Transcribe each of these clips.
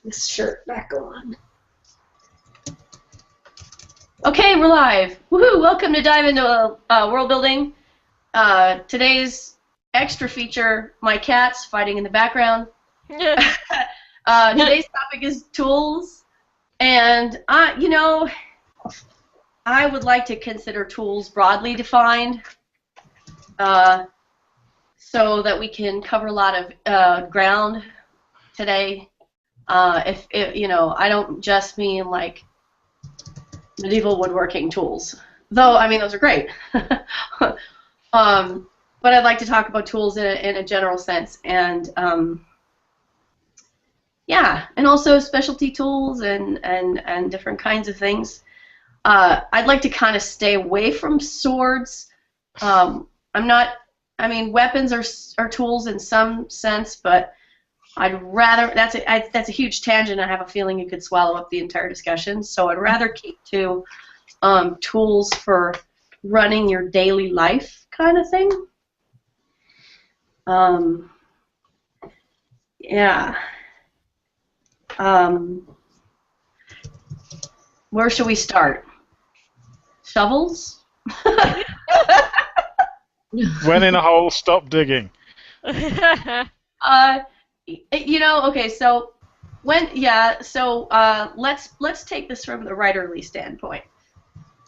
this shirt back on. Okay, we're live. Woohoo! Welcome to Dive into World Building. Today's extra feature, my cat's fighting in the background. Today's topic is tools, and I would like to consider tools broadly defined, so that we can cover a lot of ground today. If I don't just mean like medieval woodworking tools, though. I mean, those are great. But I'd like to talk about tools in a general sense, and yeah, and also specialty tools and different kinds of things. I'd like to kind of stay away from swords. I mean, weapons are tools in some sense, but I'd rather, that's a huge tangent. I have a feeling you could swallow up the entire discussion. So I'd rather keep to tools for running your daily life kind of thing. Yeah. Where should we start? Shovels? When in a hole, stop digging. Okay, so let's take this from the writerly standpoint.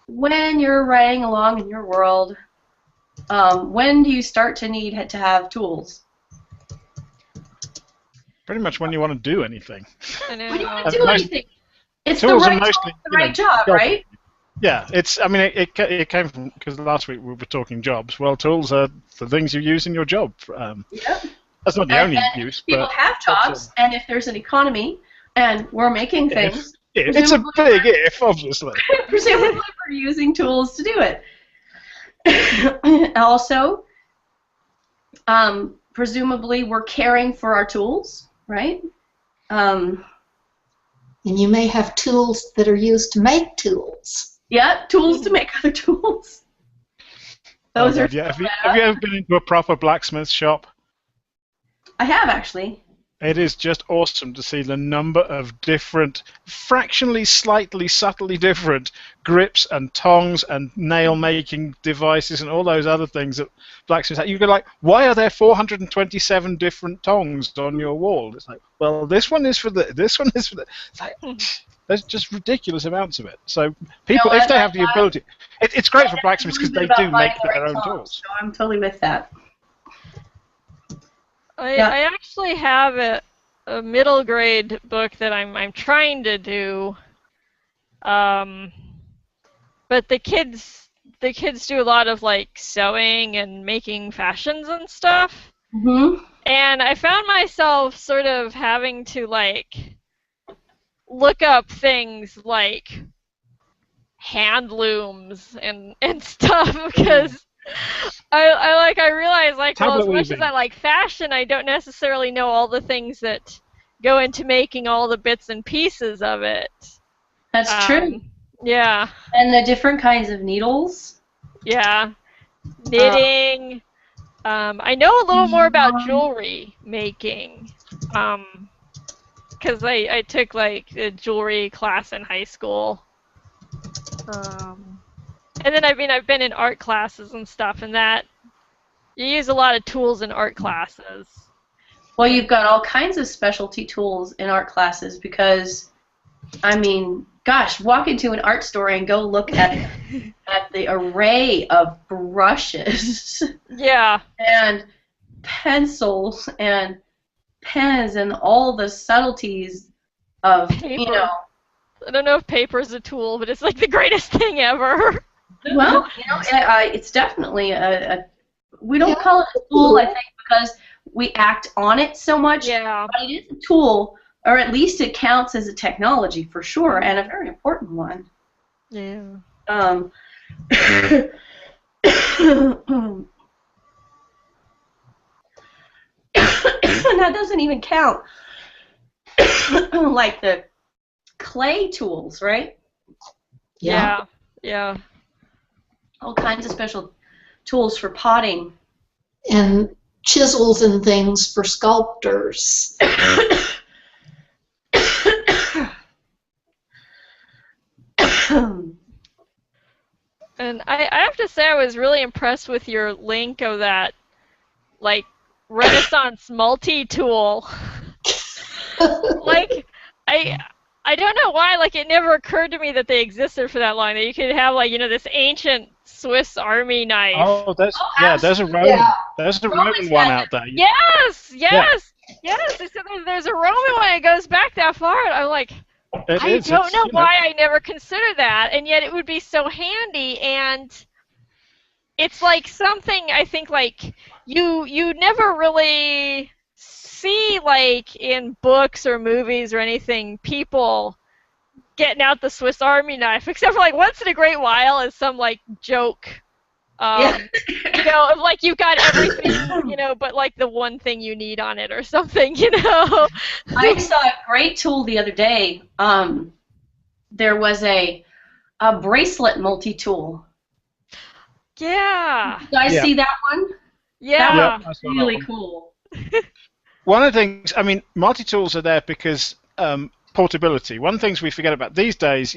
When you're writing along in your world, when do you start to need to have tools? Pretty much when you want to do anything. When you want to do anything. It's the tools right are mostly, tool, the right job, right? Yeah, it came from, because last week we were talking jobs. Well, tools are the things you use in your job. Yep. That's not the only use. People have jobs, and if there's an economy, and we're making things... It's a big if, obviously. Presumably we're using tools to do it. Also, presumably we're caring for our tools, right? And you may have tools that are used to make tools. Yeah, tools to make other tools. Those are. Have you ever been into a proper blacksmith shop? I have, actually. It is just awesome to see the number of different, fractionally, slightly, subtly different grips and tongs and nail-making devices and all those other things that blacksmiths have. You go like, why are there 427 different tongs on your wall? It's like, well, this one is for this one is for the. It's like, there's just ridiculous amounts of it. So people, if they have the ability, it's great for blacksmiths because they do make their own tools. So I'm totally with that. I actually have a middle grade book that I'm trying to do, but the kids do a lot of like sewing and making fashions and stuff. Mm-hmm. And I found myself sort of having to like look up things like hand looms and stuff because I realize like, well, as much as I like fashion, I don't necessarily know all the things that go into making all the bits and pieces of it. That's true. Yeah. And the different kinds of needles. Yeah. Knitting. I know a little more about jewelry making. Because I took like a jewelry class in high school. And then I've been in art classes and stuff, and that you use a lot of tools in art classes. Well, you've got all kinds of specialty tools in art classes because, I mean, gosh, walk into an art store and go look at the array of brushes. Yeah. And pencils and pens and all the subtleties of, paper. I don't know if paper is a tool, but it's like the greatest thing ever. Well, it's definitely we don't call it a tool, I think, because we act on it so much. Yeah. But it is a tool, or at least it counts as a technology for sure, and a very important one. Yeah. That doesn't even count like the clay tools, right? Yeah. Yeah. All kinds of special tools for potting. And chisels and things for sculptors. And I have to say I was really impressed with your link of that, like, Renaissance multi-tool. Like, I don't know why, like, it never occurred to me that they existed for that long, that you could have, like, this ancient Swiss Army knife. Oh, there's a Roman. Yeah. There's a Romans Roman one had out there. Yes! They said there's a Roman one that goes back that far, and I'm like, I don't know why I never considered that, and yet it would be so handy, and it's like something I think, like, you never really see, like, in books or movies or anything, people getting out the Swiss Army knife, except for, like, once in a great while is some, like, joke. Of, like, you've got everything, but, like, the one thing you need on it or something, I saw a great tool the other day. There was a bracelet multi-tool. Yeah. You guys see that one? Yeah. That was really cool. One of the things, I mean, multi-tools are there because portability. One of the things we forget about these days,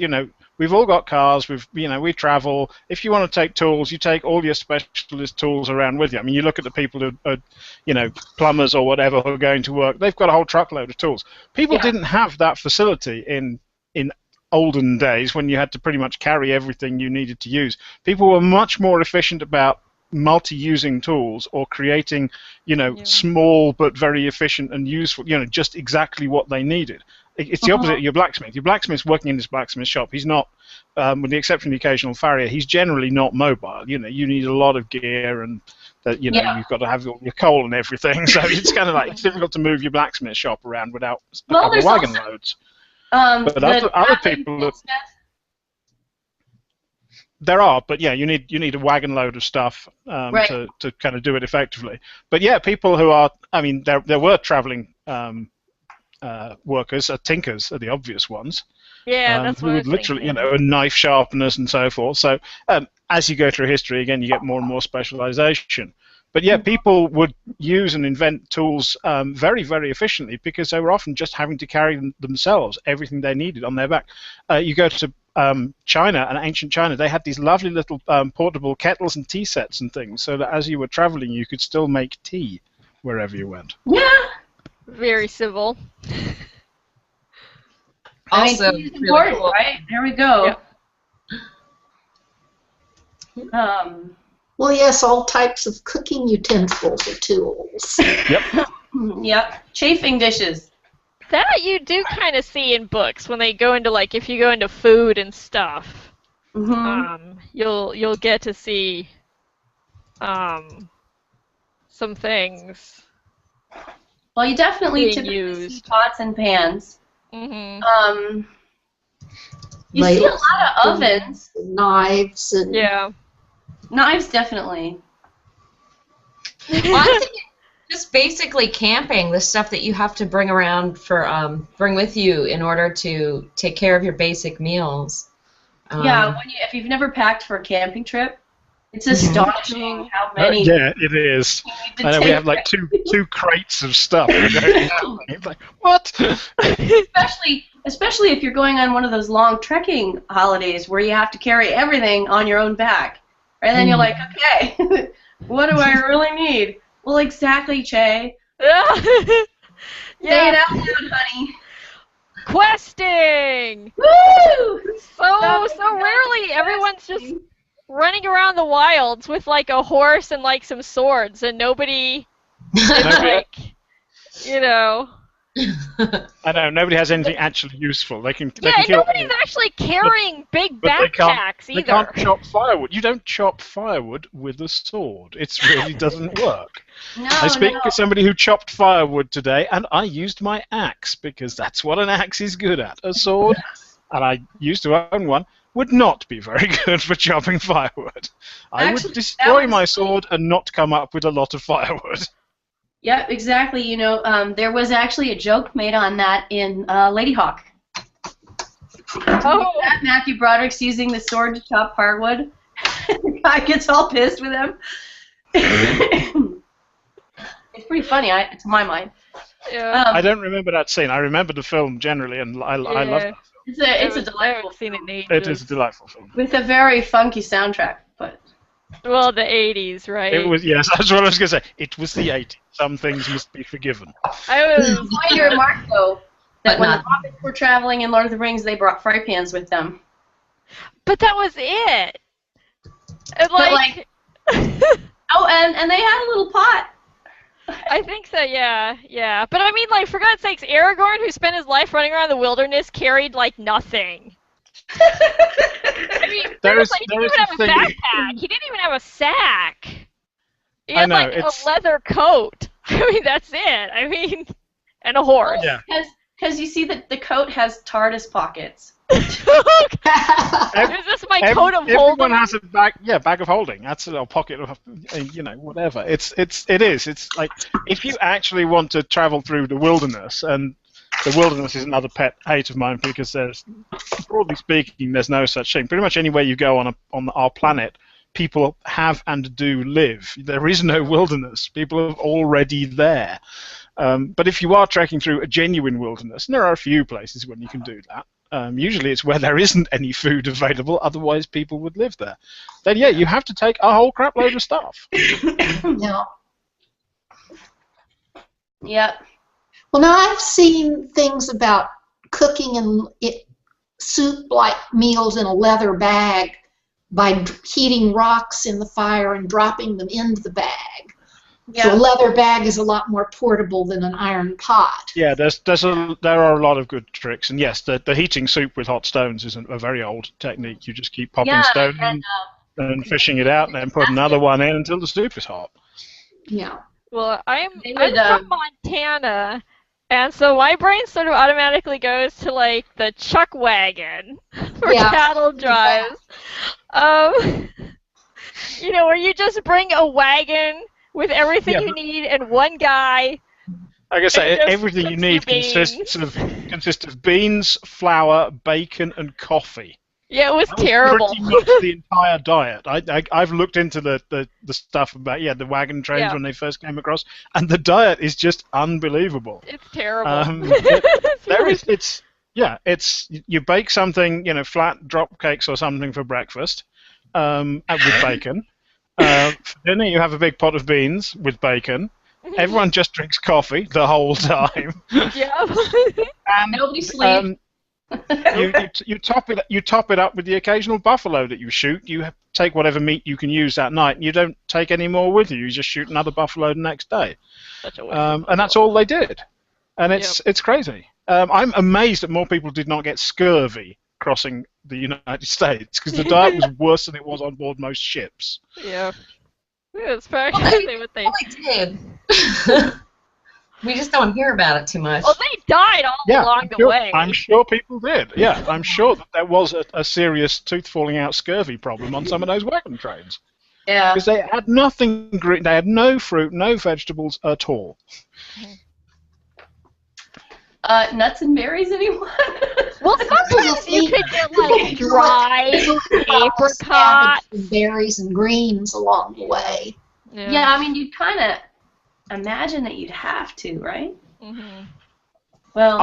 we've all got cars, we travel. If you want to take tools, you take all your specialist tools around with you. I mean, you look at the people who are, plumbers or whatever who are going to work, they've got a whole truckload of tools. People didn't have that facility in olden days when you had to pretty much carry everything you needed to use. People were much more efficient about multi-using tools or creating, small but very efficient and useful, just exactly what they needed. It's the opposite of your blacksmith. Your blacksmith's working in his blacksmith shop. He's not, with the exception of the occasional farrier, he's generally not mobile. You need a lot of gear and that, you've got to have your coal and everything. So it's kind of like it's difficult to move your blacksmith shop around without a couple of wagon loads. But other people, there are, but yeah, you need a wagon load of stuff to kind of do it effectively. But yeah, people who are, I mean, there were traveling workers, tinkers are the obvious ones. Yeah, that's what who I would was literally, thinking. knife sharpeners and so forth. So as you go through history, again, you get more and more specialization. But yeah, people would use and invent tools very, very efficiently because they were often just having to carry themselves everything they needed on their back. You go to China and ancient China, they had these lovely little portable kettles and tea sets and things, so that as you were traveling, you could still make tea wherever you went. Yeah. Very civil. Also, tea is really important, cool. right? There we go. Yep. Well, yes, all types of cooking utensils are tools. Yep. Chafing dishes. That you do kind of see in books when they go into, like, if you go into food and stuff, you'll get to see some things. Well, you definitely being typically used. see pots and pans. Mm-hmm. You see a lot of ovens. Knives and Yeah. Knives, definitely. Well, I'm thinking just basically camping, the stuff that you have to bring around for bring with you in order to take care of your basic meals. Yeah, if you've never packed for a camping trip, it's astonishing how many. Yeah, it is. I know we have like two crates of stuff. It's like, what? Especially if you're going on one of those long trekking holidays where you have to carry everything on your own back. And then you're like, okay, what do I really need? Well, exactly, Che. Say it out loud, honey. Questing! Woo! So rarely everyone's just running around the wilds with, like, a horse and, like, some swords, and nobody is, like, I know, nobody has anything actually useful. They can and kill. nobody's actually carrying big But backpacks they either. can't chop firewood. You don't chop firewood with a sword. It really doesn't work. No, I speak to somebody who chopped firewood today, and I used my axe because that's what an axe is good at. A sword, and I used to own one, would not be very good for chopping firewood. I would destroy my sword and not come up with a lot of firewood. Yeah, exactly. There was actually a joke made on that in Lady Hawk. Oh. Matthew Broderick's using the sword to chop firewood. The guy gets all pissed with him. It's pretty funny, to my mind. Yeah. I don't remember that scene. I remember the film generally, and I love that film. It's a I delightful haven't seen it film in ages. It is a delightful film. with a very funky soundtrack. But Well, the 80s, right? It was, yes, that's what I was going to say. It was the 80s. Some things must be forgiven. I was. point to remark though that But when the not- Hobbits were traveling in Lord of the Rings, they brought fry pans with them. But that was it. And But, like, Oh, and they had a little pot. I think so, yeah. But I mean, like, for God's sakes, Aragorn, who spent his life running around the wilderness, carried like nothing. I mean, There is- he there didn't is even have a a thing- backpack. He didn't even have a sack. He I had know, like it's- a leather coat. I mean, that's it. I mean, and a horse. Yeah. Because you see that the coat has TARDIS pockets. Is this my coat of Everyone holding? has a bag of holding. That's a little pocket of, whatever. It is. It's like if you actually want to travel through the wilderness, and the wilderness is another pet hate of mine because there's, broadly speaking, there's no such thing. Pretty much anywhere you go on our planet, people have and do live. There is no wilderness. People are already there. But if you are trekking through a genuine wilderness, and there are a few places when you can do that, usually it's where there isn't any food available, otherwise people would live there. Then yeah, you have to take a whole crap load of stuff. Yeah. Yep. Well, now I've seen things about cooking and soup-like meals in a leather bag by heating rocks in the fire and dropping them into the bag. So a leather bag is a lot more portable than an iron pot. Yeah, there are a lot of good tricks, and yes, the heating soup with hot stones is a very old technique. You just keep popping stone in and fishing it out, and then put another one in until the soup is hot. Yeah. Well, I'm They would, from Montana, and so my brain sort of automatically goes to like the chuck wagon for Yeah. cattle drives. Where you just bring a wagon with everything Yeah, you need and one guy. Like I say, It just everything you cooks need your consists of beans, flour, bacon, and coffee. Yeah, it was That was terrible. pretty much the entire diet. I've looked into the stuff about the wagon trains when they first came across, and the diet is just unbelievable. It's terrible. You bake something, flat drop cakes or something for breakfast, with bacon. For dinner, you have a big pot of beans with bacon. Everyone just drinks coffee the whole time. Yeah. And, Nobody sleeps. you top it up with the occasional buffalo that you shoot. You take whatever meat you can use that night, and you don't take any more with you. You just shoot another buffalo the next day, Such a waste of and that's all they did. And it's crazy. I'm amazed that more people did not get scurvy crossing the United States, because the diet was worse than it was on board most ships. Yeah. That's practically what they... did. We just don't hear about it too much. Well, they died all along the way. I'm sure people did. Yeah, I'm sure that there was a serious tooth falling out scurvy problem on some of those wagon trains. Yeah. Because they had nothing green, they had no fruit, no vegetables at all. Nuts and berries, anyone? Well, sometimes you could get like dried apricot. And berries and greens along the way. Yeah, I mean, you'd kind of imagine that you'd have to, right? Mm-hmm. Well,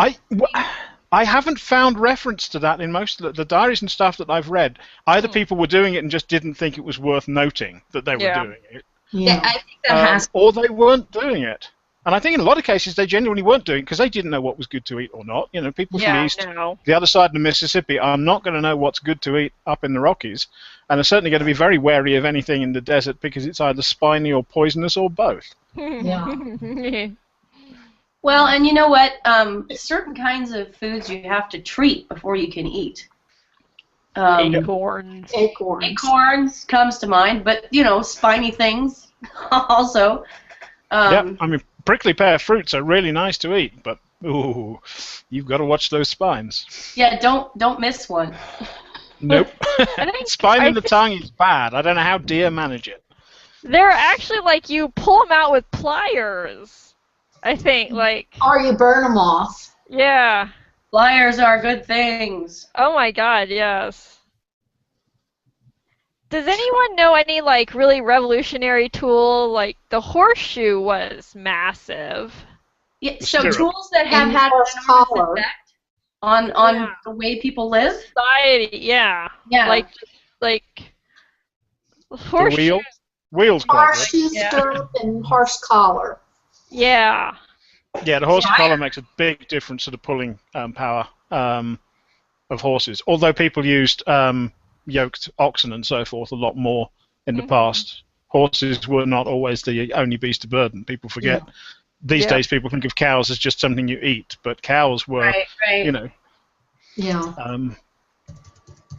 I haven't found reference to that in most of the diaries and stuff that I've read. Either people were doing it and just didn't think it was worth noting that they were doing it, Yeah, I think that has. or they weren't doing it. And I think in a lot of cases they genuinely weren't doing it because they didn't know what was good to eat or not. People from the east, the other side of the Mississippi, are not going to know what's good to eat up in the Rockies, and are certainly going to be very wary of anything in the desert because it's either spiny or poisonous or both. Yeah. well, and you know what? Certain kinds of foods you have to treat before you can eat. Acorns. Acorns comes to mind, but spiny things also. I mean, prickly pear fruits are really nice to eat, but ooh, you've got to watch those spines. Yeah, don't miss one. Nope. Spine in the tongue is bad. I don't know how deer manage it. They're actually like you pull them out with pliers. I think Or you burn them off. Yeah. Pliers are good things. Oh my God, yes. Does anyone know any really revolutionary tool? Like the horseshoe was massive. Yeah, so stirrup. tools that have And had an horse enormous collar. effect on Yeah. the way people live. Society, yeah. Yeah. Like The horseshoes. wheels quite good. Horseshoe Yeah. stirrup and horse collar. Yeah. Yeah, the horse Yeah. collar makes a big difference to the pulling power of horses. Although people used yoked oxen and so forth a lot more in the Mhm. past, horses were not always the only beast of burden. People forget. Yeah. These Yeah. days, people think of cows as just something you eat, but cows were, Right. you know, Yeah. I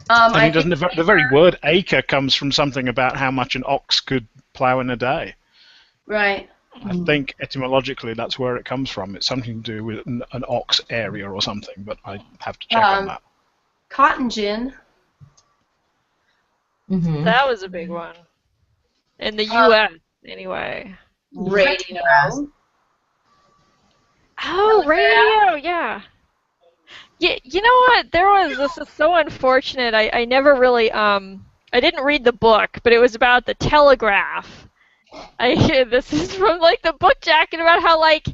I mean, think the very word acre comes from something about how much an ox could plough in a day. right. I think etymologically that's where it comes from. It's something to do with an ox area or something, but I have to check on that. Cotton gin. Mm-hmm. That was a big one. In the U.S. anyway. Radio. Oh, radio, yeah. You know what? This is so unfortunate. I never really, I didn't read the book, but it was about the telegraph. This is from, like, the book jacket about how, like,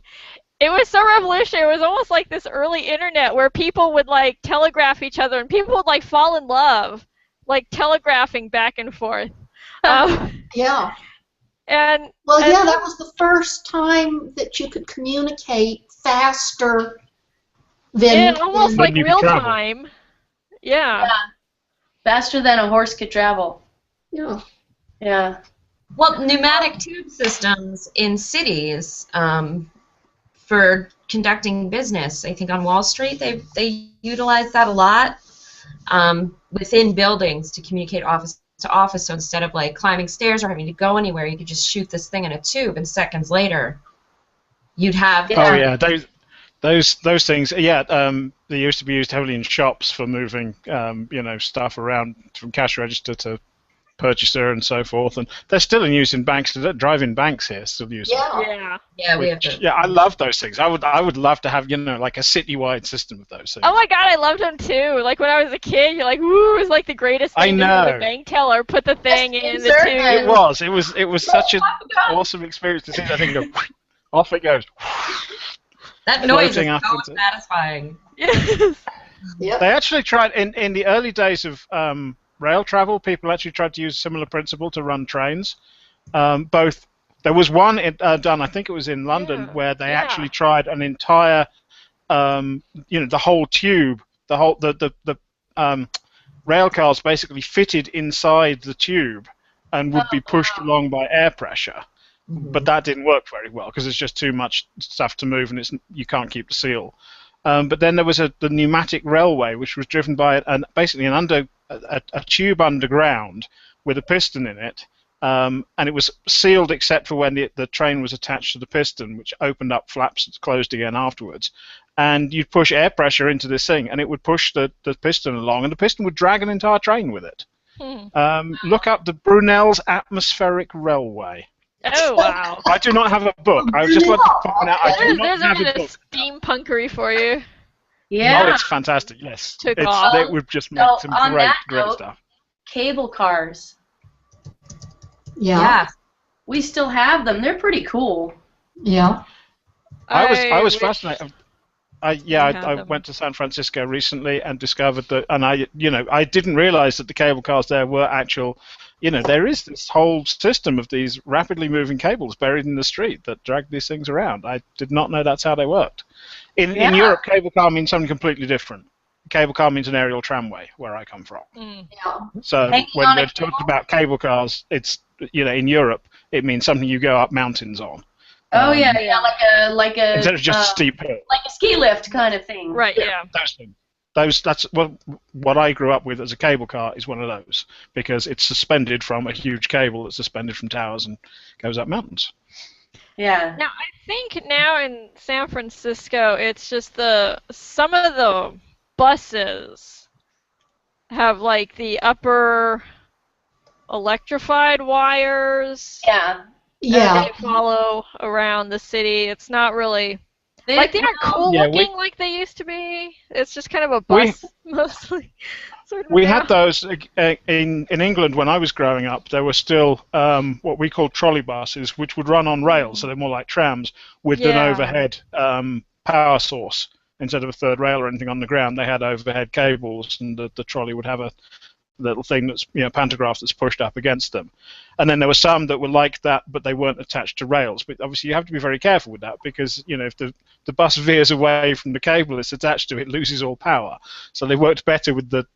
it was so revolutionary. It was almost like this early internet where people would, like, telegraph each other, and people would, like, fall in love, like, telegraphing back and forth. Yeah. And Well, that was the first time that you could communicate faster than almost When like you real travel. time. Yeah. Faster than a horse could travel. Yeah. Yeah. Well, pneumatic tube systems in cities for conducting business. I think on Wall Street they utilize that a lot within buildings to communicate office to office. So instead of like climbing stairs or having to go anywhere, you could just shoot this thing in a tube, and seconds later, you'd have. Oh yeah, those things. Yeah, they used to be used heavily in shops for moving, stuff around from cash register to purchaser and so forth, and they're still in use in banks. Drive-in banks here still use them. Yeah. Yeah, we have to. Yeah, I love those things. I would love to have like a citywide system of those things. Oh my god, I loved them too. Like when I was a kid, you're like, "Woo!" It was like the greatest I thing to have know. the bank teller put the thing in the insert tube. It was such an awesome experience to see that thing go. Off it goes. That noise is Floating so up into- satisfying. Yes. Yep. They actually tried in the early days of rail travel. People actually tried to use a similar principle to run trains. There was one done, I think it was in London, Yeah, where they yeah. actually tried an entire, the whole tube, the rail cars basically fitted inside the tube and would be pushed along by air pressure. But that didn't work very well because it's just too much stuff to move and you can't keep the seal. But then there was the pneumatic railway, which was driven by basically a tube underground with a piston in it, and it was sealed except for when the train was attached to the piston, which opened up flaps and closed again afterwards. And you'd push air pressure into this thing, and it would push the piston along, and the piston would drag an entire train with it. Look up the Brunel's Atmospheric Railway. Oh wow. I do not have a book. I would just like to point out I do not There's have a a bit book. of steampunkery for you. Yeah. Oh, it's fantastic. Yes, Took off. They would just make So, some on great, that great note- stuff. Cable cars. Yeah. Yeah. We still have them. They're pretty cool. Yeah. I was wish fascinated. we had I them. went to San Francisco recently and discovered that, and I didn't realize that the cable cars there were actual. There is this whole system of these rapidly moving cables buried in the street that drag these things around. I did not know that's how they worked. In Europe, cable car means something completely different. Cable car means an aerial tramway, where I come from. Mm. Yeah. So Hanging when on a they're talking about cable cars, it's in Europe it means something you go up mountains on. Oh yeah, like a Instead of just a steep hill. like a ski lift kind of thing. Right, yeah. Those things. That's what I grew up with as a cable car is one of those because it's suspended from a huge cable that's suspended from towers and goes up mountains. Yeah. Now I think now in San Francisco it's just some of the buses have like the upper electrified wires. Yeah. Yeah. They follow around the city. It's not really They like they aren't cool Yeah, looking like they used to be. It's just kind of a bus mostly. Sort of We now. had those in England when I was growing up. There were still what we call trolley buses, which would run on rails, so they're more like trams with an Yeah. overhead power source instead of a third rail or anything on the ground, they had overhead cables, and the trolley would have a little thing that's pantograph that's pushed up against them. And then there were some that were like that, but they weren't attached to rails. But obviously you have to be very careful with that, because if the bus veers away from the cable it's attached to, it loses all power. So they worked better with the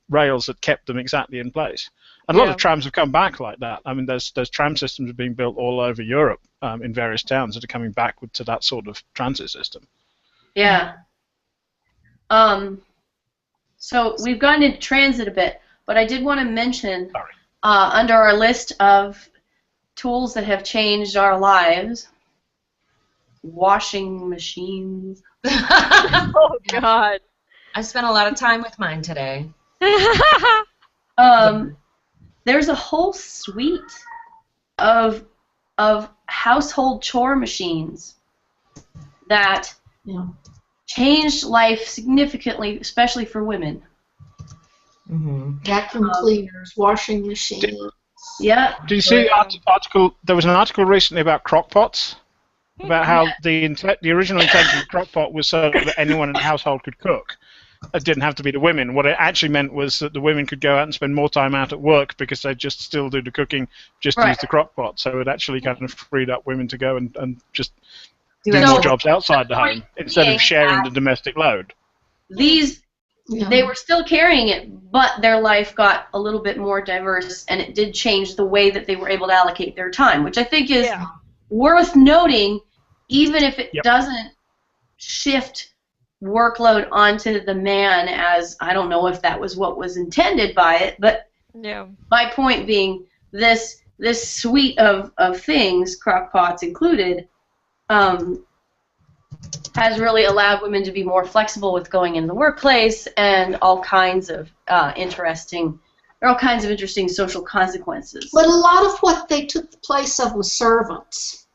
rails that kept them exactly in place. And a lot of trams have come back like that. I mean, there's tram systems being built all over Europe in various towns that are coming back to that sort of transit system. Yeah. So we've gone into transit a bit, but I did want to mention under our list of tools that have changed our lives, washing machines. Oh, God. I spent a lot of time with mine today. There's a whole suite of household chore machines that changed life significantly, especially for women. Vacuum cleaners, washing machines. Yeah. Do you see article? There was an article recently about crock pots, about how the original intention of the crock pot was so that anyone in the household could cook. It didn't have to be the women. What it actually meant was that the women could go out and spend more time out at work because they'd just still do the cooking, just use the crock pot. So it actually kind of freed up women to go and just do more jobs outside the home instead of sharing the domestic load. They were still carrying it, but their life got a little bit more diverse, and it did change the way that they were able to allocate their time, which I think is worth noting, even if it doesn't shift workload onto the man, as I don't know if that was what was intended by it, but my point being this suite of things, crock pots included, has really allowed women to be more flexible with going in the workplace, and all kinds of interesting social consequences. But a lot of what they took the place of was servants.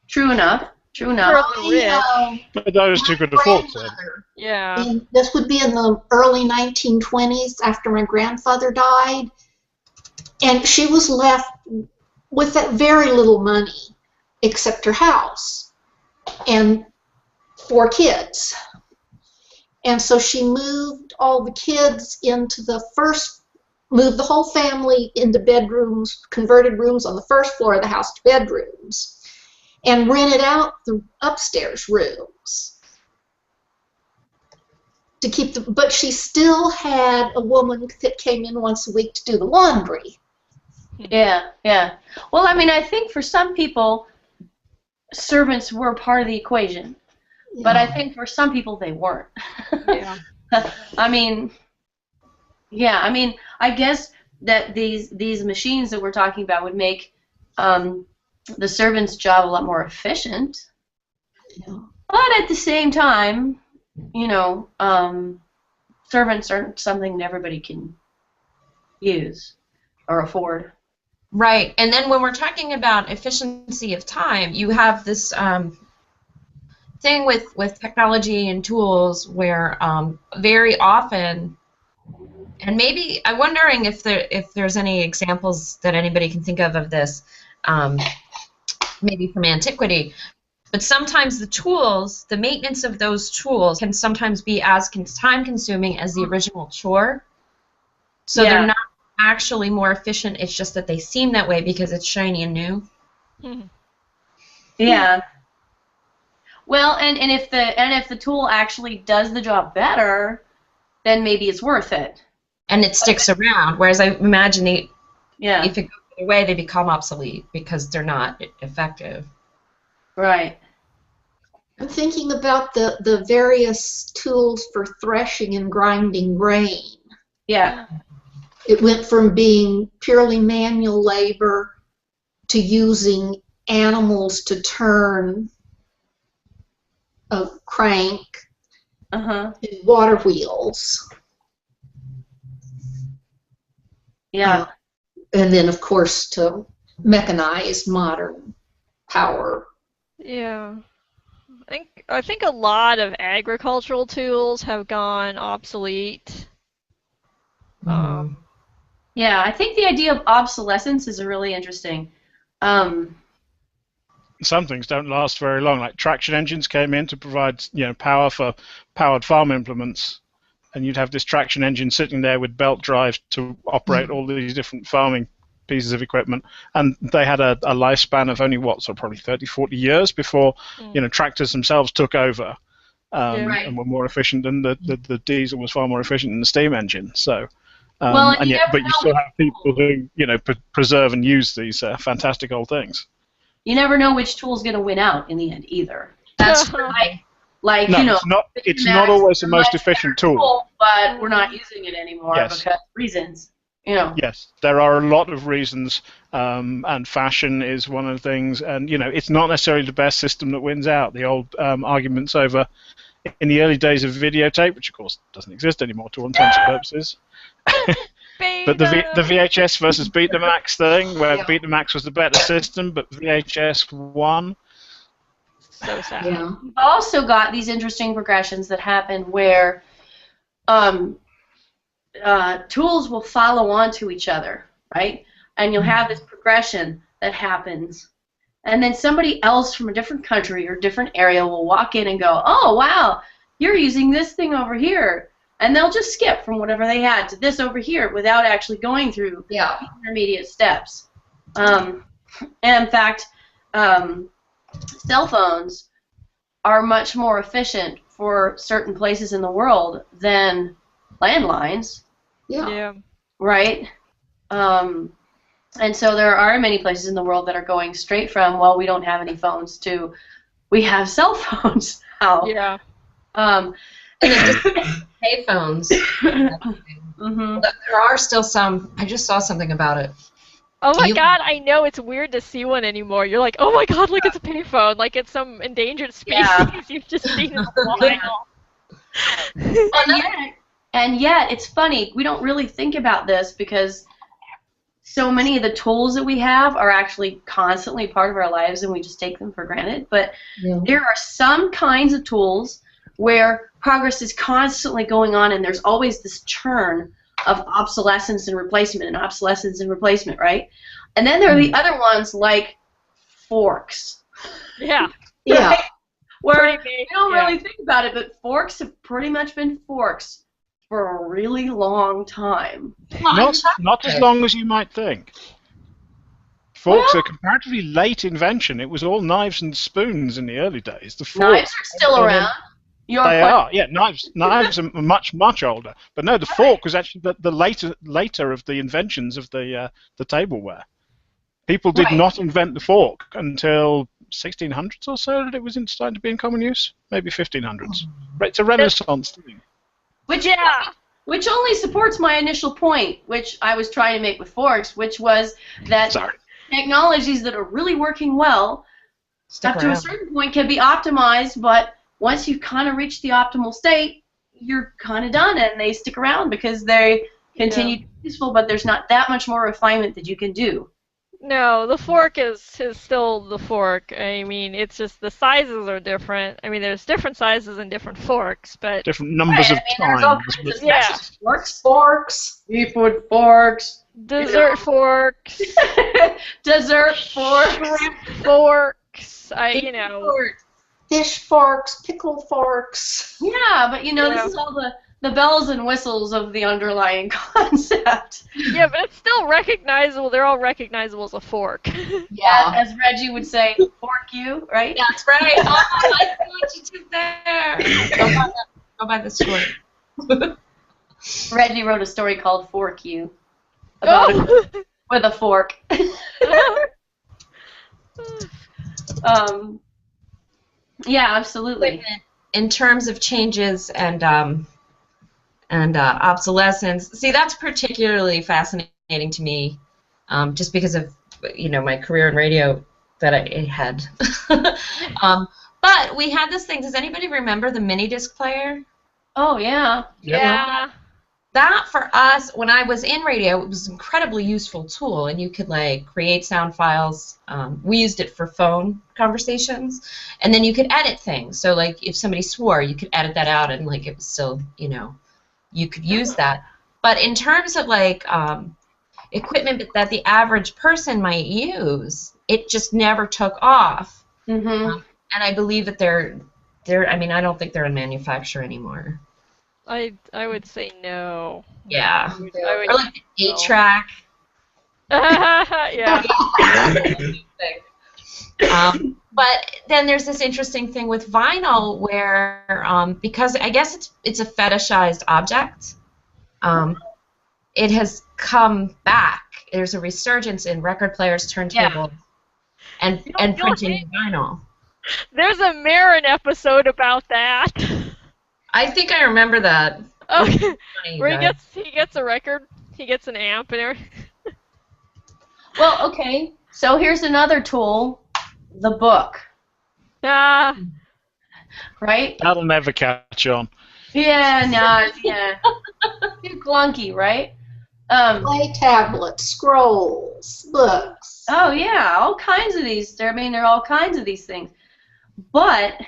True enough. But those who could afford to. Yeah. And this would be in the early 1920s after my grandfather died. And she was left with that very little money, except her house and 4 kids. And so she moved all the kids moved the whole family into bedrooms, converted rooms on the first floor of the house to bedrooms, and rented out the upstairs rooms to keep but she still had a woman that came in once a week to do the laundry. Yeah. Well, I mean, I think for some people, servants were part of the equation, but I think for some people they weren't. I guess that these machines that we're talking about would make the servant's job a lot more efficient. But at the same time, servants aren't something that everybody can use or afford. Right, and then when we're talking about efficiency of time, you have this thing with technology and tools where very often, and maybe I'm wondering if there's any examples that anybody can think of this, maybe from antiquity, but sometimes the maintenance of those tools can sometimes be as time-consuming as the original chore. So they're not actually more efficient. It's just that they seem that way because it's shiny and new. Yeah. Well, and if the tool actually does the job better, then maybe it's worth it. And it sticks around. Whereas I imagine if it goes away, they become obsolete because they're not effective. Right. I'm thinking about the various tools for threshing and grinding grain. Yeah. It went from being purely manual labor to using animals to turn a crank and water wheels. Yeah. And then, of course, to mechanized modern power. Yeah. I think a lot of agricultural tools have gone obsolete. Yeah, I think the idea of obsolescence is really interesting. some things don't last very long. Like traction engines came in to provide power for powered farm implements, and you'd have this traction engine sitting there with belt drives to operate all these different farming pieces of equipment, and they had a lifespan of only probably 30, 40 years before tractors themselves took over and were more efficient, and the diesel was far more efficient than the steam engine. So, but you still have people who preserve and use these fantastic old things. You never know which tool's going to win out in the end either. That's like no, it's not always the most efficient tool, but we're not using it anymore because of reasons. Yes, there are a lot of reasons, and fashion is one of the things. And it's not necessarily the best system that wins out. The old arguments over in the early days of videotape, which of course doesn't exist anymore to all intents and purposes. But the VHS versus Betamax thing, where Betamax was the better system, but VHS won. So sad. Yeah. You've also got these interesting progressions that happen where tools will follow on to each other, right? And you'll have this progression that happens. And then somebody else from a different country or different area will walk in and go, oh, wow, you're using this thing over here. And they'll just skip from whatever they had to this over here without actually going through intermediate steps. And in fact, cell phones are much more efficient for certain places in the world than landlines. Yeah. Right? And so there are many places in the world that are going straight from, well, we don't have any phones to, we have cell phones now. Yeah. And then just payphones. There are still some. I just saw something about it. Oh my god, I know it's weird to see one anymore. You're like, oh my god, look, it's a payphone. Like it's some endangered species you've just seen in the wild. And yet, it's funny, we don't really think about this because so many of the tools that we have are actually constantly part of our lives and we just take them for granted. But there are some kinds of tools where progress is constantly going on and there's always this churn of obsolescence and replacement, right? And then there are the other ones like forks. Yeah. Yeah. Where we don't really think about it, but forks have pretty much been forks for a really long time. Not as long as you might think. Forks are a comparatively late invention. It was all knives and spoons in the early days. The forks, knives are still around. They are, yeah. Knives are much older. But no, the fork was actually the later of the inventions of the tableware. People did not invent the fork until 1600s or so that it was starting to be in common use. Maybe 1500s. It's a Renaissance thing. Which only supports my initial point, which I was trying to make with forks, which was that technologies that are really working well up to a certain point can be optimized, but once you've kind of reached the optimal state, you're kind of done, and they stick around because they continue to be useful, but there's not that much more refinement that you can do. No, the fork is still the fork. I mean, it's just the sizes are different. I mean, there's different sizes and different forks, but different numbers of times. Forks, seafood forks, dessert forks, dessert forks, shrimp forks. Fish forks, pickle forks. Yeah, but this is all the bells and whistles of the underlying concept. Yeah, but it's still recognizable. They're all recognizable as a fork. Yeah, as Reggie would say, fork you, right? That's right. Oh, I see what you did there. Go by the story. Reggie wrote a story called Fork You about with a fork. Yeah, absolutely. In terms of changes and obsolescence, see, that's particularly fascinating to me, just because of my career in radio that I had. But we had this thing. Does anybody remember the mini disc player? Oh yeah. Yeah. That, for us, when I was in radio, it was an incredibly useful tool, and you could create sound files. We used it for phone conversations, and then you could edit things. So if somebody swore, you could edit that out, and it was still, you could use that. But in terms of equipment that the average person might use, it just never took off Mm-hmm. And I believe that they're. I mean, I don't think they're in manufacture anymore. I would say no. Yeah. I would Or like the no. 8-track. Yeah. But then there's this interesting thing with vinyl where, because I guess it's a fetishized object, it has come back. There's a resurgence in record players, turntables, and printing vinyl. There's a Marin episode about that. I think I remember that. Okay. Funny, Where guys. he gets a record, he gets an amp and everything. Well, okay. So here's another tool, the book, Ah, right? That'll never catch on. Yeah, no, yeah. Too clunky, right? Play tablets, scrolls, books. Oh yeah, all kinds of these. There are all kinds of these things. But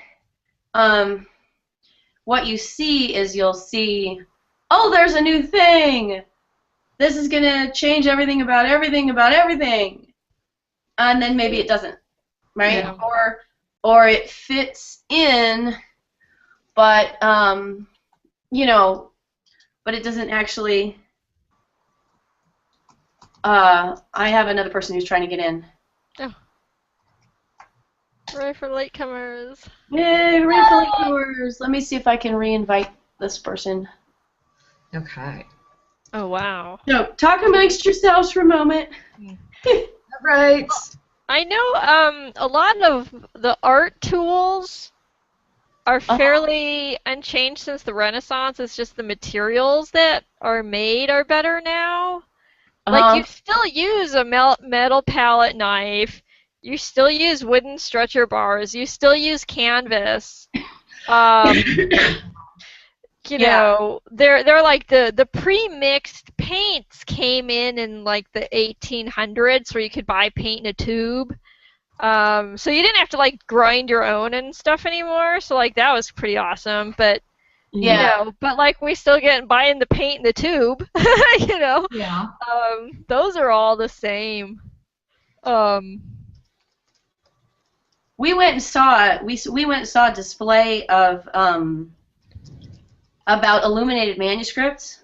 what you see is you'll see, oh, there's a new thing. This is gonna change everything about everything about everything, and then maybe it doesn't, right? Yeah. Or it fits in, but you know, but it doesn't actually. I have another person who's trying to get in. hooray for latecomers. Yay, refillers. Let me see if I can re-invite this person. Okay. Oh, wow. No, talk amongst yourselves for a moment. All right. I know a lot of the art tools are fairly unchanged since the Renaissance. It's just the materials that are made are better now. Like, you still use a metal palette knife. You still use wooden stretcher bars. You still use canvas. You know, they're like the pre-mixed paints came in like the 1800s, where you could buy paint in a tube. So you didn't have to like grind your own and stuff anymore. So like that was pretty awesome. But you know, but like we still get buying the paint in the tube. You know. Yeah. Those are all the same. We went and saw we went and saw a display of about illuminated manuscripts.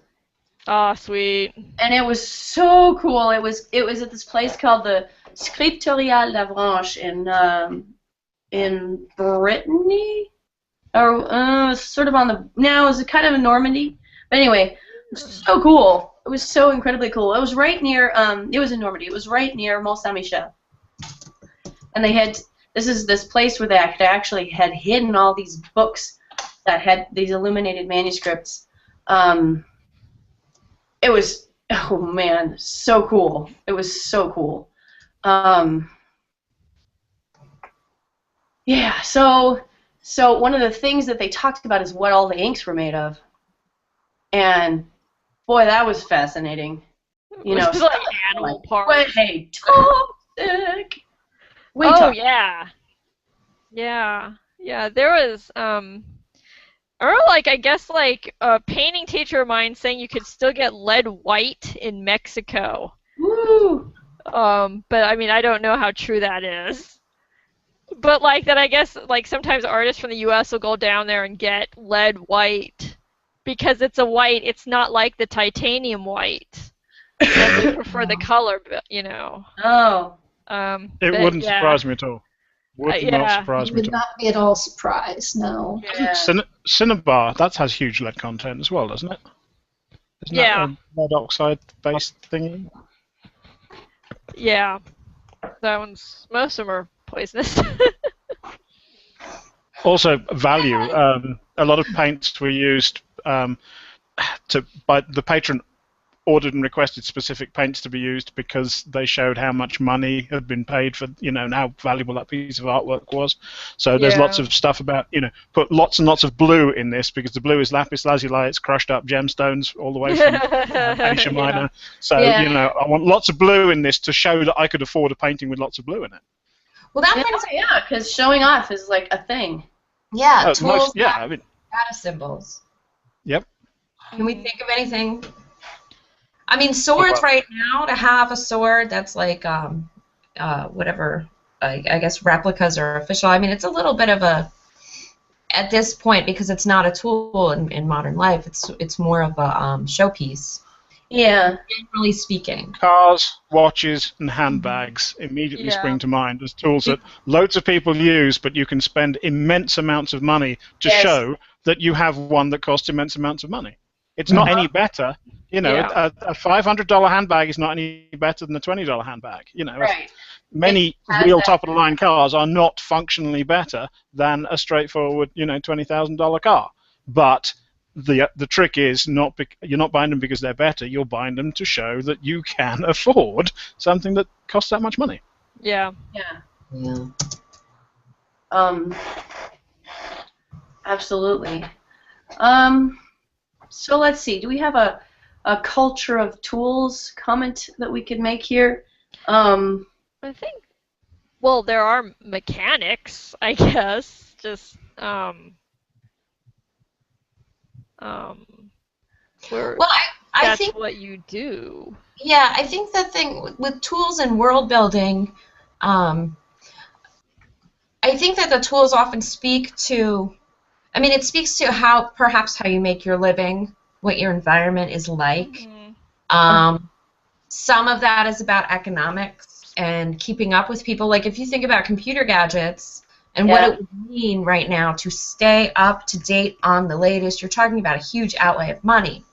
Oh, sweet. And it was so cool. It was at this place called the Scriptorial d'Avranches in Brittany, or sort of on the now is it kind of in Normandy. But anyway, it was so cool. It was so incredibly cool. It was right near it was in Normandy. It was right near Mont Saint Michel, and they had this place where they actually had hidden all these books that had these illuminated manuscripts. It was, oh man, so cool. It was so cool. Yeah, so one of the things that they talked about is what all the inks were made of. And boy, that was fascinating. You know, It's like animal parts. Way toxic. Way toxic. Yeah. Yeah, there was or like I guess like a painting teacher of mine saying you could still get lead white in Mexico. Woo! But I mean I don't know how true that is. But like that I guess like sometimes artists from the US will go down there and get lead white because it's a white, it's not like the titanium white. And they prefer the color, you know. Oh. It wouldn't surprise me at all. Would not surprise You me would at all. not be at all surprised, no. Yeah. Cinnabar, that has huge lead content as well, doesn't it? Isn't that a lead oxide-based thingy? Yeah. That one's, most of them are poisonous. Also, value. A lot of paints were used by the patron ordered and requested specific paints to be used because they showed how much money had been paid for, you know, and how valuable that piece of artwork was. So there's lots of stuff about, you know, put lots and lots of blue in this because the blue is lapis lazuli. It's crushed up gemstones all the way from Asia Minor. So, you know, I want lots of blue in this to show that I could afford a painting with lots of blue in it. Well, that brings because showing off is like a thing. Yeah, tools, I mean, data symbols. Yep. Can we think of anything? I mean, swords right now, to have a sword that's like, whatever, I guess replicas are official. I mean, it's a little bit of a, at this point, because it's not a tool in modern life, it's more of a showpiece. Yeah. Generally speaking. Cars, watches, and handbags immediately spring to mind as tools that loads of people use, but you can spend immense amounts of money to show that you have one that costs immense amounts of money. It's not any better. You know, a $500 handbag is not any better than a $20 handbag. You know, many real top-of-the-line cars are not functionally better than a straightforward, you know, $20,000 car. But the trick is you're not buying them because they're better. You're buying them to show that you can afford something that costs that much money. Yeah. Absolutely. So let's see. Do we have a culture of tools comment that we could make here? I think. Well, there are mechanics, I guess. Just where I that's think what you do. Yeah, I think the thing with tools and world building, I think that the tools often speak to, I mean, it speaks to perhaps how you make your living, what your environment is like. Some of that is about economics and keeping up with people. Like if you think about computer gadgets and what it would mean right now to stay up to date on the latest, you're talking about a huge outlay of money.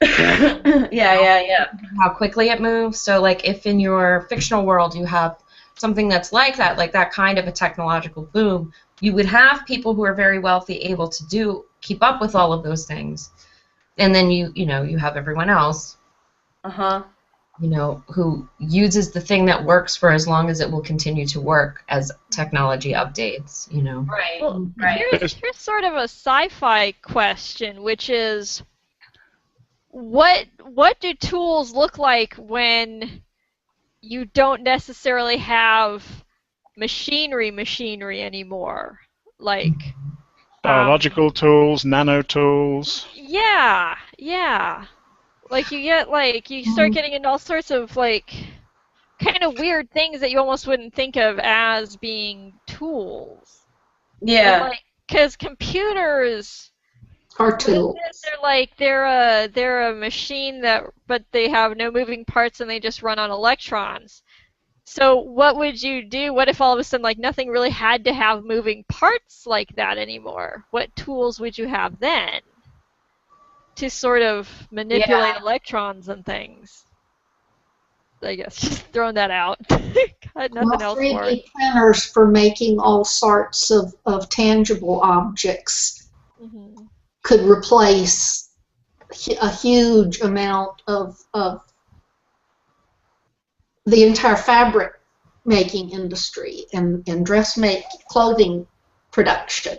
How quickly it moves. So like if in your fictional world you have something that's like that kind of a technological boom, you would have people who are very wealthy able to keep up with all of those things. And then you have everyone else. You know, who uses the thing that works for as long as it will continue to work as technology updates, you know. Right. Well, here's sort of a sci-fi question, which is what do tools look like when you don't necessarily have machinery anymore? Like biological tools, nano tools. Yeah. Like you start getting into all sorts of like kind of weird things that you almost wouldn't think of as being tools. Yeah. And because computers are tools. They're a machine but they have no moving parts and they just run on electrons. So what would you do? What if all of a sudden nothing really had to have moving parts like that anymore? What tools would you have then to sort of manipulate electrons and things? I guess just throwing that out. Got nothing else for it. 3D printers for making all sorts of tangible objects could replace a huge amount of the entire fabric making industry and clothing production.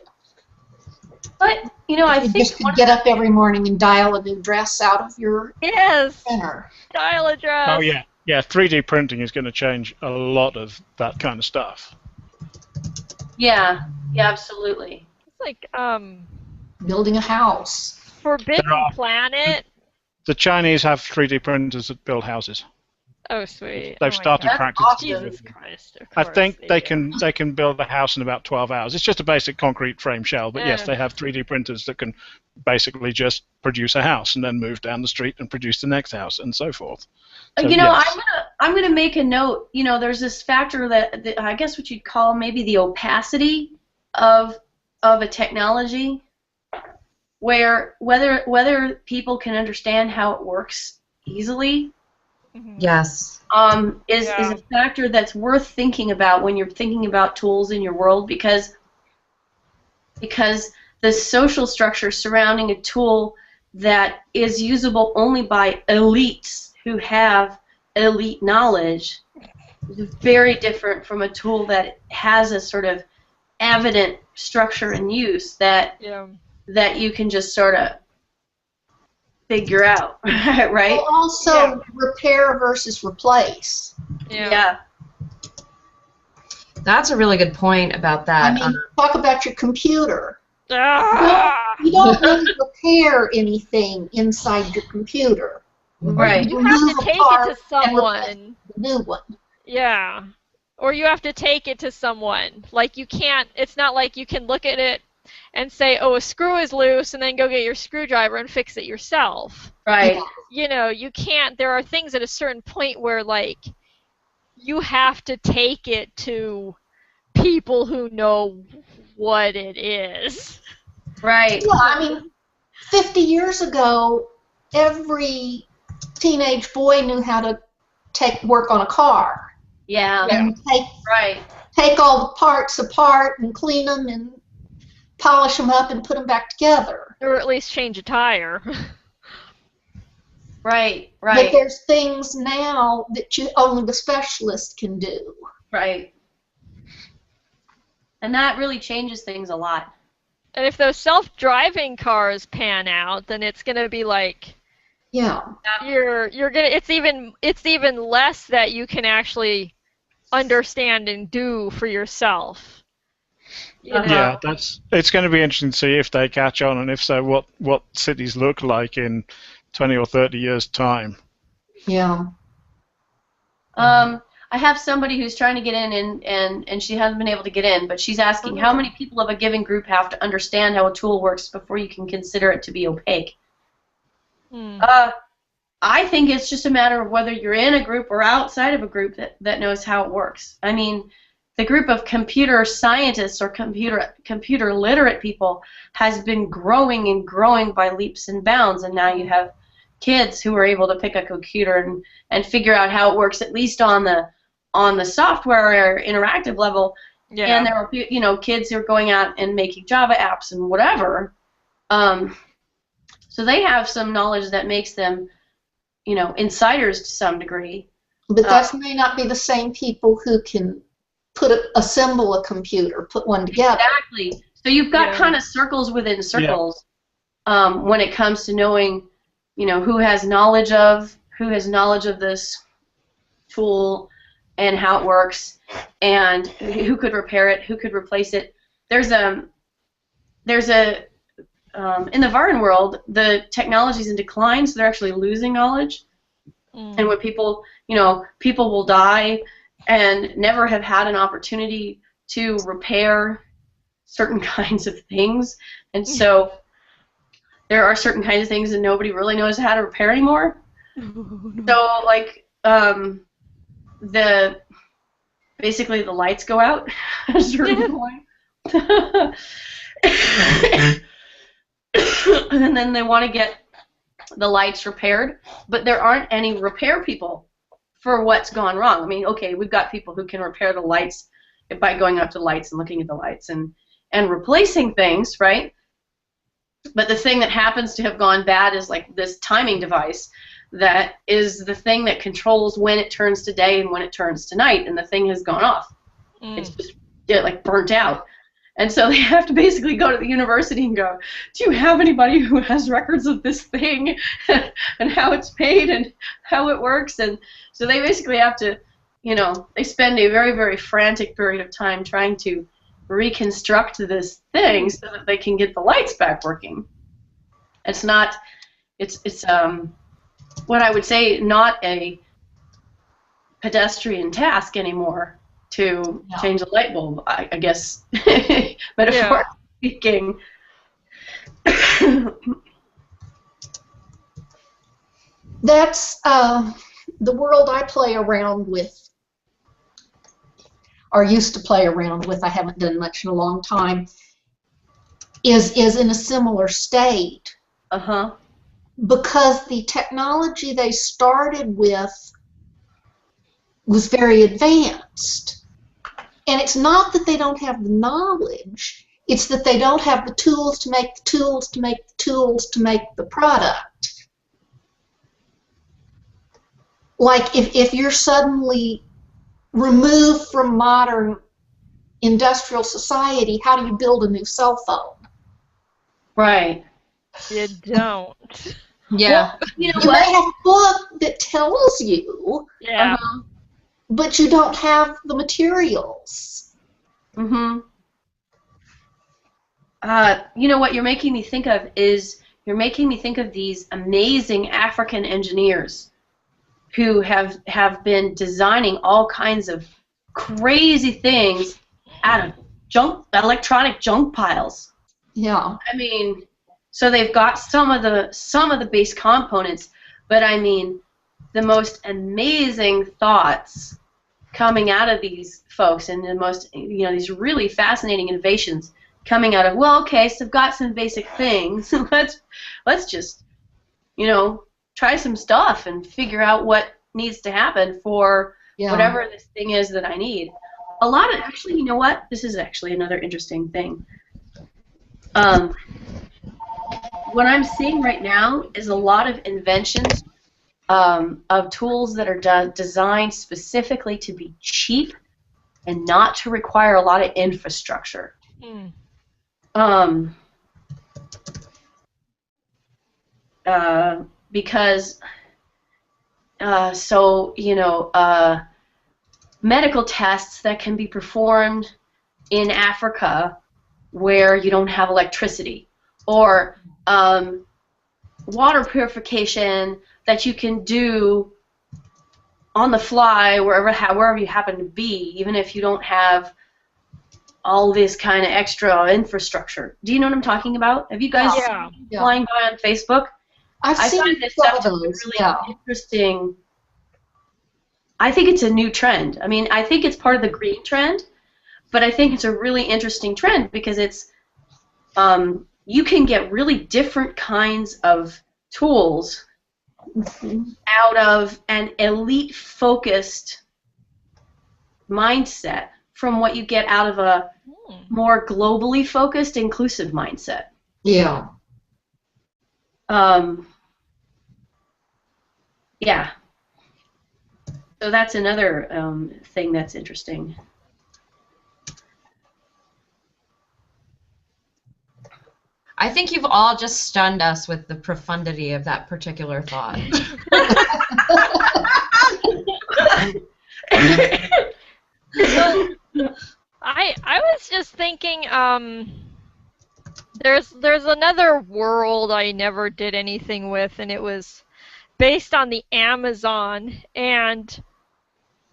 But I think you just could get up every morning and dial a new dress out of your printer. Dial a dress. Oh yeah, 3D printing is going to change a lot of that kind of stuff. Yeah, absolutely. It's like building a house. Forbidden Planet. The Chinese have 3D printers that build houses. Oh, sweet. They've started practicing. Jesus Christ. I think they can build a house in about 12 hours. It's just a basic concrete frame shell, but yes, they have 3D printers that can basically just produce a house and then move down the street and produce the next house and so forth. So, I'm gonna make a note. There's this factor that I guess what you'd call maybe the opacity of a technology, where whether people can understand how it works easily. Yes. Is a factor that's worth thinking about when you're thinking about tools in your world, because the social structure surrounding a tool that is usable only by elites who have elite knowledge is very different from a tool that has a sort of evident structure and use that you can just sort of figure out, right? Well, also repair versus replace. Yeah. That's a really good point about that. I mean, talk about your computer. You don't really repair anything inside your computer. Right. You have to take it to someone. The new one. Yeah. Or you have to take it to someone. Like you can't, it's not like you can look at it and say, oh, a screw is loose, and then go get your screwdriver and fix it yourself. Right. You know, you can't, there are things at a certain point where, like, you have to take it to people who know what it is. Right. Yeah, I mean, 50 years ago, every teenage boy knew how to work on a car. Yeah. And Right. take all the parts apart and clean them and polish them up and put them back together. Or at least change a tire. Right. But Right. there's things now that only the specialist can do. Right. And that really changes things a lot. And if those self-driving cars pan out, then it's going to be like, Yeah. you're gonna, it's even less that you can actually understand and do for yourself. You know? Yeah, it's going to be interesting to see if they catch on, and if so, what cities look like in 20 or 30 years' time. Yeah. I have somebody who's trying to get in, and she hasn't been able to get in, but she's asking how many people of a given group have to understand how a tool works before you can consider it to be opaque. I think it's just a matter of whether you're in a group or outside of a group that knows how it works. I mean, the group of computer scientists or computer literate people has been growing and growing by leaps and bounds, and now you have kids who are able to pick a computer and figure out how it works, at least on the software or interactive level. Yeah. And there are kids who are going out and making Java apps and whatever. So they have some knowledge that makes them, insiders to some degree. But that may not be the same people who can assemble a computer, put one together. Exactly. So you've got kind of circles within circles when it comes to knowing, who has knowledge of this tool and how it works, and who could repair it, who could replace it. There's a in the Varden world, the technology's in decline, so they're actually losing knowledge. And when people will die and never have had an opportunity to repair certain kinds of things, and so there are certain kinds of things that nobody really knows how to repair anymore. So, like, basically the lights go out at a certain point. And then they want to get the lights repaired, but there aren't any repair people for what's gone wrong. I mean, okay, we've got people who can repair the lights by going up to lights and looking at the lights and replacing things, right? But the thing that happens to have gone bad is like this timing device that is the thing that controls when it turns to day and when it turns to night, and the thing has gone off. It's just like burnt out. And so they have to basically go to the university and go, do you have anybody who has records of this thing and how it's made and how it works? And so they basically have to, they spend a very, very frantic period of time trying to reconstruct this thing so that they can get the lights back working. It's what I would say not a pedestrian task anymore to change a light bulb, I guess, metaphorically speaking. That's the world I play around with, or used to play around with. I haven't done much in a long time. Is in a similar state. Because the technology they started with was very advanced. And it's not that they don't have the knowledge, it's that they don't have the tools to make the tools to make the tools to make the product. Like if you're suddenly removed from modern industrial society, how do you build a new cell phone? Right. You don't. Yeah. Well, you know You what? may have a book that tells you, Yeah. but you don't have the materials. You know what you're making me think of is you're making me think of these amazing African engineers who have been designing all kinds of crazy things out of electronic junk piles. Yeah. I mean, so they've got some of the base components, but I mean, the most amazing thoughts coming out of these folks, and the most, these really fascinating innovations coming out of, well, okay, so I've got some basic things. let's just, try some stuff and figure out what needs to happen for whatever this thing is that I need. A lot of, actually, you know what? This is actually another interesting thing. What I'm seeing right now is a lot of inventions of tools that are designed specifically to be cheap and not to require a lot of infrastructure. Because medical tests that can be performed in Africa where you don't have electricity, or water purification that you can do on the fly wherever you happen to be, even if you don't have all this kind of extra infrastructure. Do you know what I'm talking about? Have you guys seen flying by on Facebook? I find this stuff really interesting. I think it's a new trend. I mean, I think it's part of the green trend, but I think it's a really interesting trend because it's you can get really different kinds of tools out of an elite-focused mindset from what you get out of a more globally focused, inclusive mindset. Yeah. Yeah. So that's another thing that's interesting. I think you've all just stunned us with the profundity of that particular thought. I was just thinking, there's another world I never did anything with, and it was based on the Amazon, and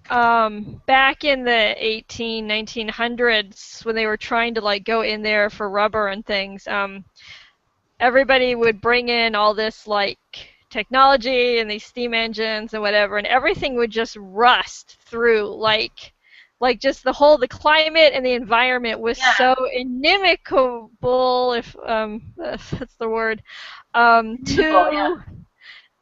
back in the 1900s when they were trying to like go in there for rubber and things, everybody would bring in all this like technology and these steam engines and whatever, and everything would just rust through, like just the climate and the environment was so inimical, if that's the word,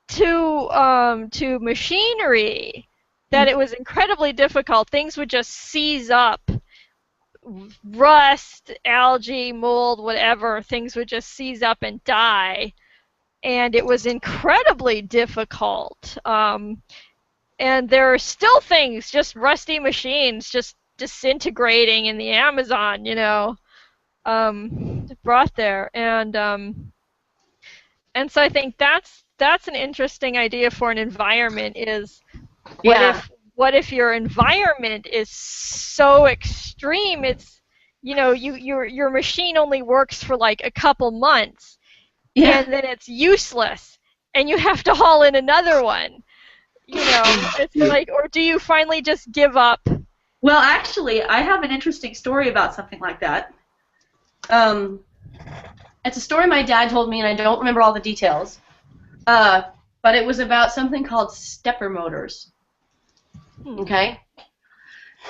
to machinery, that it was incredibly difficult. Things would just seize up, rust, algae, mold, whatever. Things would just seize up and die, and it was incredibly difficult. And there are still things, just rusty machines, just disintegrating in the Amazon, brought there, and so I think that's an interesting idea for an environment. Is what if your environment is so extreme? It's your machine only works for like a couple months, and then it's useless, and you have to haul in another one. It's like, or do you finally just give up? Well, actually, I have an interesting story about something like that. It's a story my dad told me, and I don't remember all the details. But it was about something called stepper motors. Okay?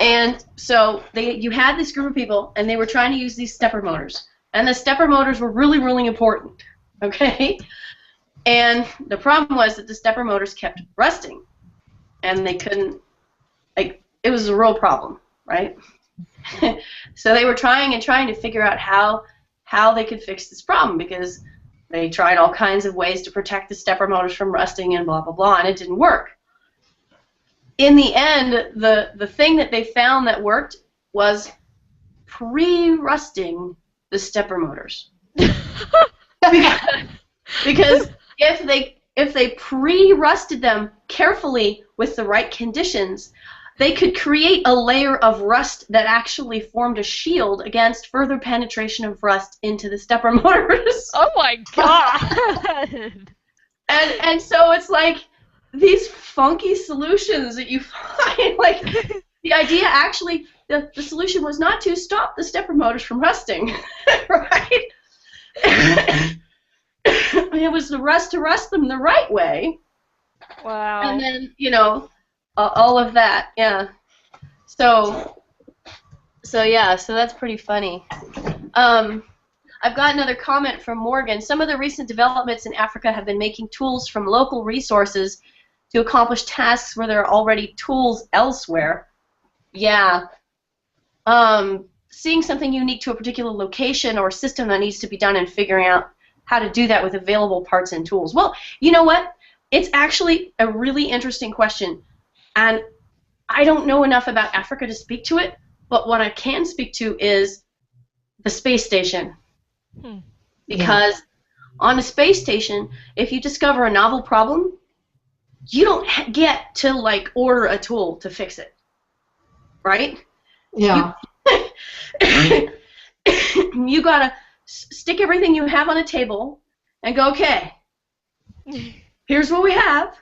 And so you had this group of people, and they were trying to use these stepper motors. And the stepper motors were really, really important. Okay? And the problem was that the stepper motors kept rusting. And they couldn't, it was a real problem, right? So they were trying to figure out how they could fix this problem, because they tried all kinds of ways to protect the stepper motors from rusting and blah, blah, blah, and it didn't work. In the end, the thing that they found that worked was pre-rusting the stepper motors. Because if they pre-rusted them carefully with the right conditions, they could create a layer of rust that actually formed a shield against further penetration of rust into the stepper motors. Oh my god! And so it's like these funky solutions that you find, like the idea actually, the solution was not to stop the stepper motors from rusting, right? It was to rust them the right way. Wow. And then, all of that, yeah. So that's pretty funny. I've got another comment from Morgan. Some of the recent developments in Africa have been making tools from local resources to accomplish tasks where there are already tools elsewhere. Yeah. Seeing something unique to a particular location or system that needs to be done and figuring out how to do that with available parts and tools. Well, you know what? It's actually a really interesting question. And I don't know enough about Africa to speak to it, but what I can speak to is the space station. Because on a space station, if you discover a novel problem, you don't get to like order a tool to fix it, right? Yeah. You gotta stick everything you have on a table and go, okay, here's what we have.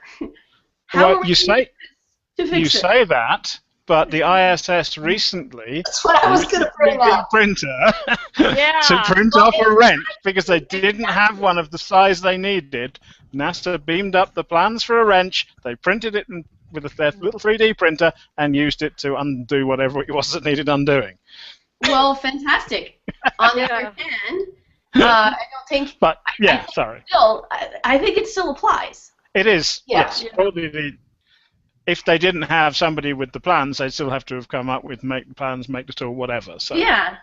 How are we you say to fix it? say that, but the ISS recently That's what I was going to bring up. printer Yeah. to print off a wrench because they didn't have one of the size they needed. NASA beamed up the plans for a wrench. They printed it with their little 3D printer and used it to undo whatever it was that needed undoing. Well, fantastic. On the other hand, I don't think. But yeah, sorry. I think it still applies. It is. Yeah. Yes. Probably if they didn't have somebody with the plans, they'd still have to have come up with make the plans, make the tool, whatever. So Yeah.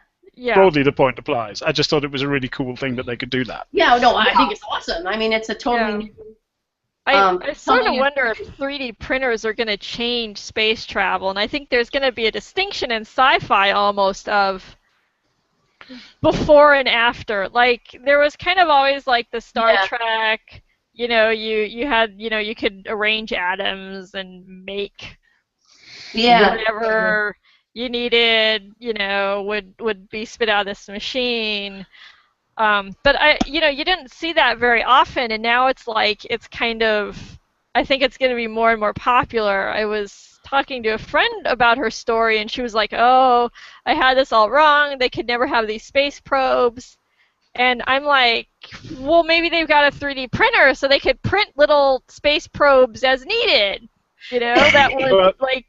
broadly, the point applies. I just thought it was a really cool thing that they could do that. Yeah. No, I think it's awesome. I mean, it's a totally new. I sort of something- wonder if 3D printers are going to change space travel, and I think there's going to be a distinction in sci-fi almost of before and after. Like, there was kind of always like the Star Trek, you had, you could arrange atoms and make whatever you needed, would be spit out of this machine. But you didn't see that very often, and now it's like it's kind of. I think it's going to be more and more popular. I was talking to a friend about her story, and she was like, "Oh, I had this all wrong. They could never have these space probes." And I'm like, "Well, maybe they've got a 3D printer, so they could print little space probes as needed." That would like.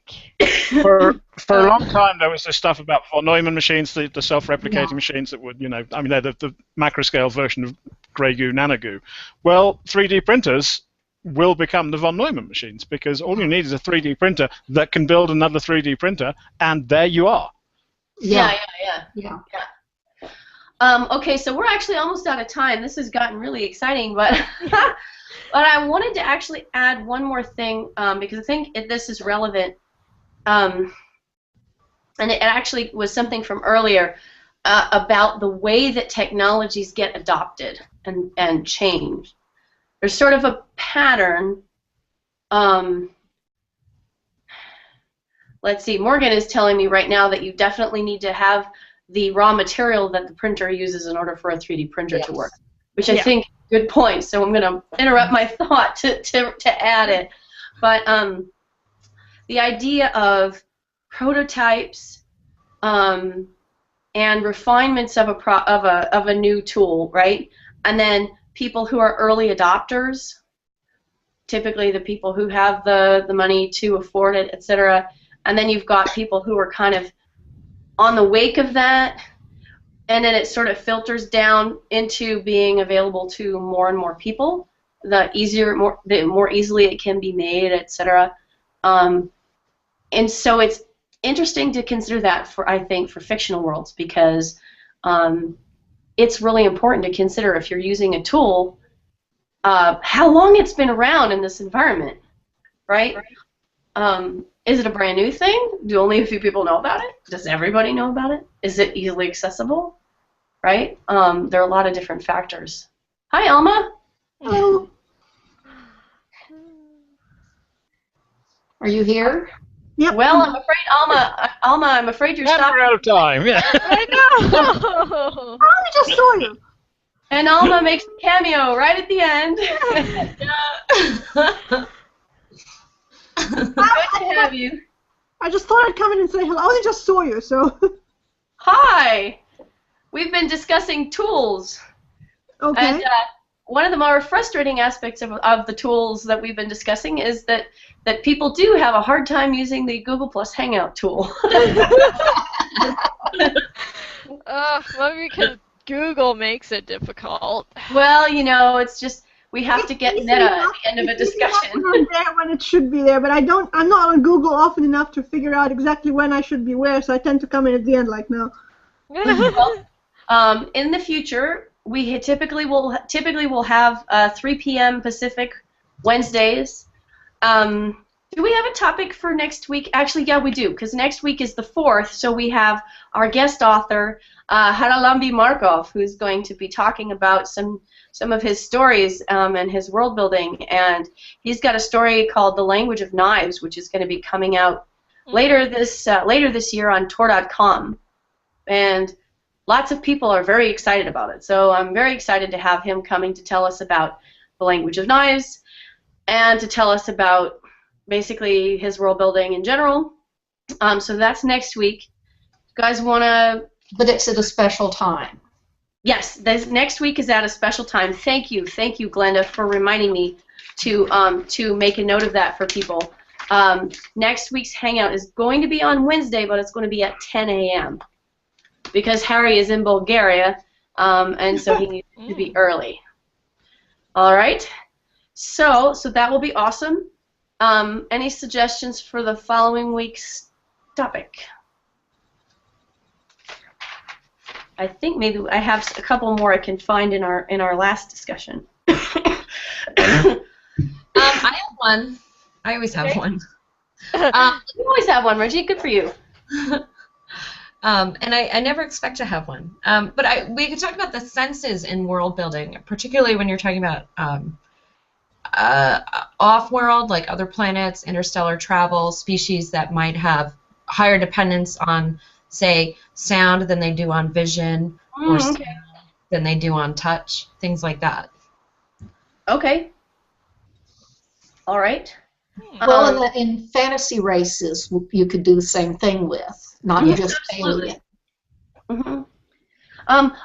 For a long time, there was this stuff about von Neumann machines, the self-replicating machines that would, they're the macro-scale version of grey goo, nanogoo. Well, 3D printers will become the von Neumann machines because all you need is a 3D printer that can build another 3D printer, and there you are. Yeah. Yeah. Okay, so we're actually almost out of time. This has gotten really exciting, but but I wanted to actually add one more thing because I think this is relevant, and it actually was something from earlier about the way that technologies get adopted and changed. There's sort of a pattern. Let's see, Morgan is telling me right now that you definitely need to have the raw material that the printer uses in order for a 3D printer to work, which I think good point. So I'm going to interrupt my thought to add it. But the idea of prototypes and refinements of a new tool, right? And then people who are early adopters, typically the people who have the money to afford it, etc. And then you've got people who are kind of on the wake of that, and then it sort of filters down into being available to more and more people. The more easily it can be made, etc. And so it's interesting to consider that I think for fictional worlds because it's really important to consider if you're using a tool how long it's been around in this environment, right? Is it a brand new thing? Do only a few people know about it? Does everybody know about it? Is it easily accessible? Right? There are a lot of different factors. Hi, Alma. Hello. Are you here? Yep. Well, I'm afraid, Alma, I'm afraid you're stopping. We're out of time. Yeah. I know. I just saw you. And Alma makes a cameo right at the end. Good to have you. I just thought I'd come in and say hello. I only just saw you, so. Hi! We've been discussing tools. Okay. And one of the more frustrating aspects of the tools that we've been discussing is that people do have a hard time using the Google Plus Hangout tool. Maybe because Google makes it difficult. Well, you know, it's just we have to get meta at the end of a discussion. It's there when it should be there, but I'm not on Google often enough to figure out exactly when I should be where, so I tend to come in at the end, like now. Well, in the future, we typically will have 3 p.m. Pacific Wednesdays. Do we have a topic for next week? Actually, yeah, we do, because next week is the 4th, so we have our guest author, Haralambi Markov, who's going to be talking about some of his stories and his world building, and he's got a story called The Language of Knives, which is going to be coming out later this year on Tor.com, and lots of people are very excited about it. So I'm very excited to have him coming to tell us about The Language of Knives and to tell us about basically his world building in general. So that's next week. You guys want to... But it's at a special time. Yes, this next week is at a special time. Thank you, Glenda, for reminding me to make a note of that for people. Next week's Hangout is going to be on Wednesday, but it's going to be at 10 a.m. because Harry is in Bulgaria, and so he needs to be early. All right, so that will be awesome. Any suggestions for the following week's topic? I think maybe I have a couple more I can find in our last discussion. I have one. I always have one. You always have one, Reggie. Good for you. And I never expect to have one. But we could talk about the senses in world building, particularly when you're talking about off-world, like other planets, interstellar travel, species that might have higher dependence on, say, sound than they do on vision, or sound than they do on touch, things like that. Okay. All right. Well, in fantasy races, you could do the same thing with, not just alien. Mm-hmm.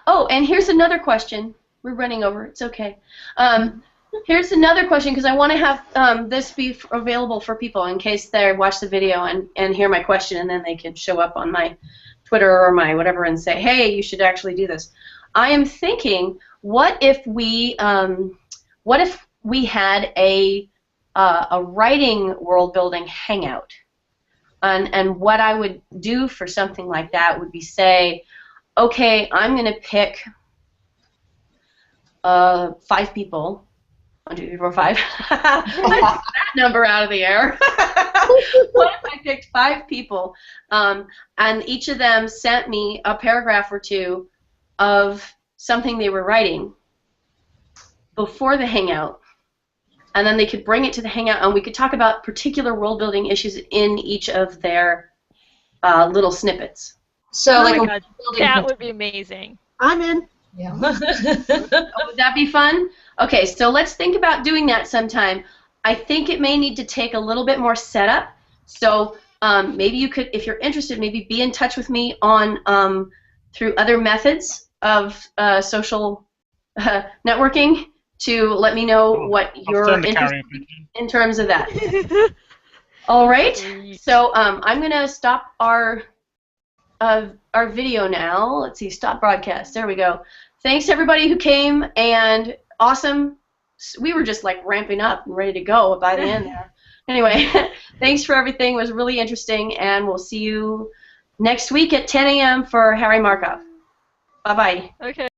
Oh, and here's another question. We're running over. It's okay. Here's another question, because I want to have this be available for people in case they watch the video and hear my question, and then they can show up on my Twitter or my whatever and say, hey, you should actually do this. I am thinking, what if we had a writing world building hangout, and what I would do for something like that would be say, okay, I'm going to pick 5 people. 1, 2, 3, 4, 5. I took that number out of the air. What if I picked 5 people, and each of them sent me a paragraph or 2 of something they were writing before the hangout, and then they could bring it to the hangout, and we could talk about particular world building issues in each of their little snippets. So, Oh like, my God, that would be amazing. I'm in. Yeah. Would that be fun? Okay, so let's think about doing that sometime. I think it may need to take a little bit more setup. So maybe you could, if you're interested, maybe be in touch with me on through other methods of social networking to let me know what you're interested in terms of that. All right. So I'm gonna stop our video now. Let's see, stop broadcast. There we go. Thanks everybody who came, and awesome. We were just like ramping up and ready to go by the end there. Anyway, thanks for everything. It was really interesting, and we'll see you next week at 10 a.m. for Harry Markov. Bye-bye. Okay.